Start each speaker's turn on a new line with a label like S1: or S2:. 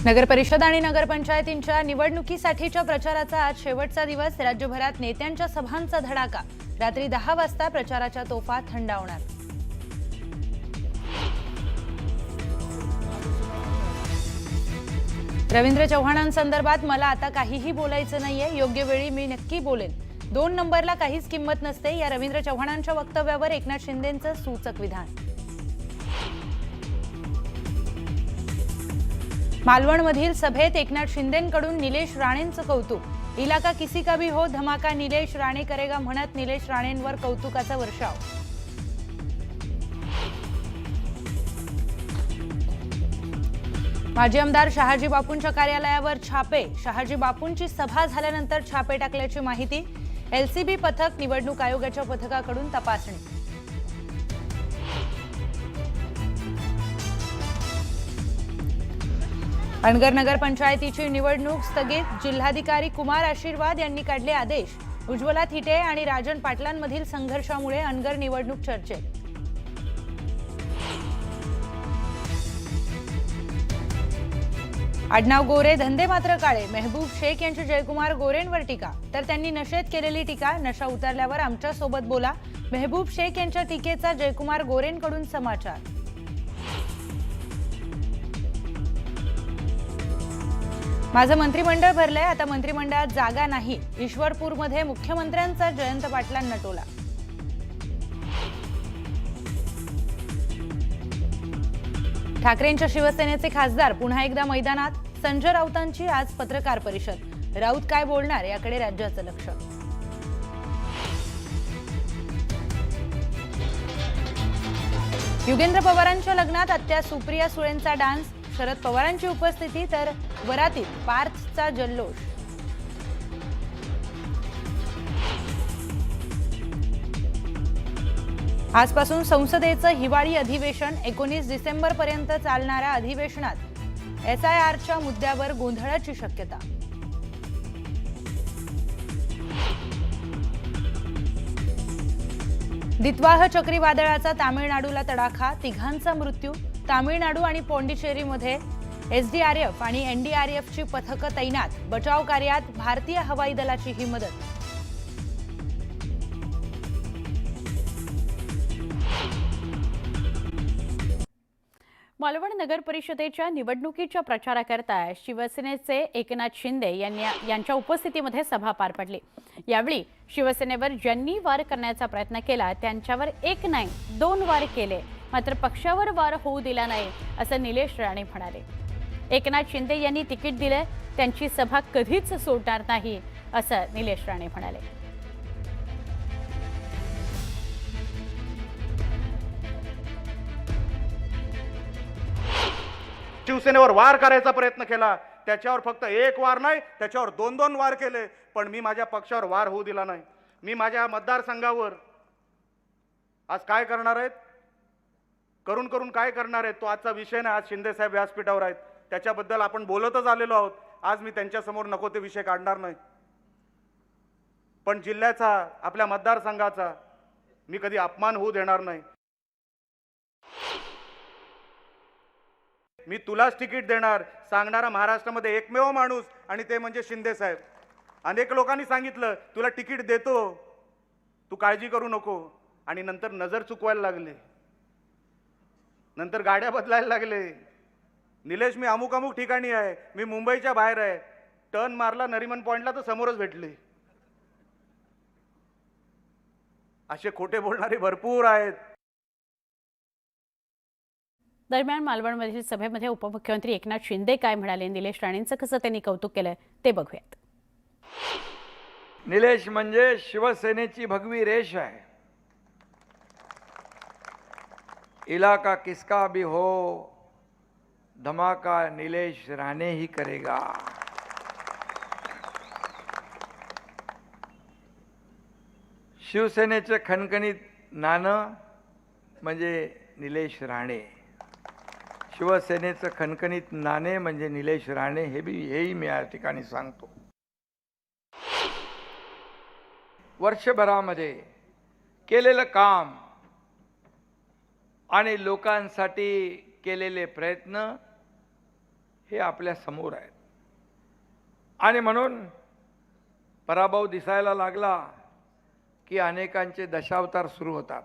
S1: नगर परिषद आणि नगरपंचायतींच्या निवडणुकीसाठीच्या प्रचाराचा आज शेवटचा दिवस। राज्यभरात नेत्यांच्या सभांचा धडाका। रात्री 10 वाजता प्रचाराच्या तोफा थंडावणार। रवींद्र चव्हाणांसंदर्भात मला आता काहीही बोलायचं नाहीये, योग्य वेळी मी नक्की बोलेन। 2 नंबरला काहीच किंमत नसते, या रवींद्र चव्हाणांच्या वक्तव्यावर एकनाथ शिंदेंचं सूचक विधान। मालवणमधील सभेत एकनाथ शिंदेंकडून निलेश राणेंचं कौतुक। इलाका किसी का भी हो, धमाका निलेश राणे करेगा म्हणत निलेश राणेंवर कौतुकाचा वर्षाव। माजी आमदार शहाजी बापूंच्या कार्यालयावर छापे। शहाजी बापूंची सभा झाल्यानंतर छापे टाकल्याची माहिती। एलसीबी पथक निवडणूक आयोगाच्या पथकाकडून तपासणी। अनगर नगर पंचायतीची निवडणूक स्थगित। जिल्हाधिकारी कुमार आशीर्वाद यांनी काढले आदेश। उज्ज्वला थिटे आणि राजन पाटलांमधील संघर्षामुळे अनगर निवडणूक चर्चेत। आडनाव गोरे धंदे मात्र काळे। मेहबूब शेख यांची जयकुमार गोरेंवर टीका, तर त्यांनी नशेत केलेली टीका। नशा उतरल्यावर आमच्या सोबत बोला। मेहबूब शेख यांच्या टीकेचा जयकुमार गोरेंकडून समाचार। माझं मंत्रिमंडळ भरलंय, आता मंत्रिमंडळात जागा नाही। ईश्वरपूरमध्ये मुख्यमंत्र्यांचा जयंत पाटलांना टोला। ठाकरेंच्या शिवसेनेचे खासदार पुन्हा एकदा मैदानात। संजय राऊतांची आज पत्रकार परिषद। राऊत काय बोलणार याकडे राज्याचं लक्ष। युगेंद्र पवारांच्या लग्नात आत्या सुप्रिया सुळेंचा डान्स। शरद पवारांची उपस्थिती, तर वरातीत पार्थचा जल्लोष। आजपासून संसदेचं हिवाळी अधिवेशन। 19 डिसेंबरपर्यंत चालणाऱ्या अधिवेशनात एसआयआरच्या मुद्द्यावर गोंधळाची शक्यता। दित्वाह चक्रीवादळाचा तामिळनाडूला तडाखा। 3घांचा मृत्यू। तामिळनाडू आणि पॉंडिचेरीमध्ये एसडीआरएफ आणि एनडीआरएफची पथकं तैनात। बचाव कार्यात भारतीय हवाई दलाची ही मदत। मालवण नगर परिषदेच्या निवडणुकीच्या प्रचाराकरता शिवसेनेचे एकनाथ शिंदे यांच्या उपस्थितीमध्ये सभा पार पडली। यावेळी शिवसेनेवर ज्यांनी वार करण्याचा प्रयत्न केला त्यांच्यावर एक नाही 2 वार केले, मात्र पक्षावर वार होऊ दिला नाही, असं निलेश राणे म्हणाले। एकनाथ शिंदे यांनी तिकीट दिले, त्यांची सभा कधीच सोडणार नाही, असं निलेश राणे म्हणाले।
S2: शिवसेनेवर वार करायचा प्रयत्न केला, त्याच्यावर फक्त 1 वार नाही, त्याच्यावर 2-2 वार केले, पण मी माझ्या पक्षावर वार होऊ दिला नाही। मी माझ्या मतदारसंघावर आज काय करणार आहेत, करून करून काय करणार आहेत, तो आजचा विषय नाही। आज शिंदे साहेब व्यासपीठावर आहेत, त्याच्याबद्दल आपण बोलतच आलेलो आहोत। आज मी त्यांच्यासमोर नको ते विषय काढणार नाही, पण जिल्ह्याचा, आपल्या मतदारसंघाचा मी कधी अपमान होऊ देणार नाही। मी तुलाच तिकीट देणार सांगणारा महाराष्ट्रामध्ये एकमेव माणूस, आणि ते म्हणजे शिंदे साहेब। अनेक लोकांनी सांगितलं तुला तिकीट देतो, तू काळजी करू नको, आणि नंतर नजर चुकवायला लागले, नंतर गाड्या बदलायला लागले। निलेश, मी अमुक अमुक ठिकाणी आहे, मी मुंबईच्या बाहेर आहे, टर्न मारला नरिमन पॉइंटला तर समोरच भेटले। असे खोटे बोलणारे भरपूर आहेत।
S1: दरम्यान मालवणमधील सभेमध्ये उपमुख्यमंत्री एकनाथ शिंदे काय म्हणाले, निलेश राणेंचं कसं त्यांनी कौतुक केलं ते बघूयात।
S3: निलेश म्हणजे शिवसेनेची भगवी रेष आहे। इलाका किसका भी हो, धमाका निलेश राणे ही करेगा। शिवसेनेचे खणखणीत नाणं म्हणजे निलेश राणे, शिवसेनेचं खणखणीत नाणे म्हणजे निलेश राणे, हेही मी या ठिकाणी सांगतो। वर्षभरामध्ये केलेलं काम आणि लोकांसाठी केलेले प्रयत्न हे आपल्या समोर आहेत. आणि म्हणून पराभव दिसायला लागला की अनेकांचे दशावतार सुरू होतात.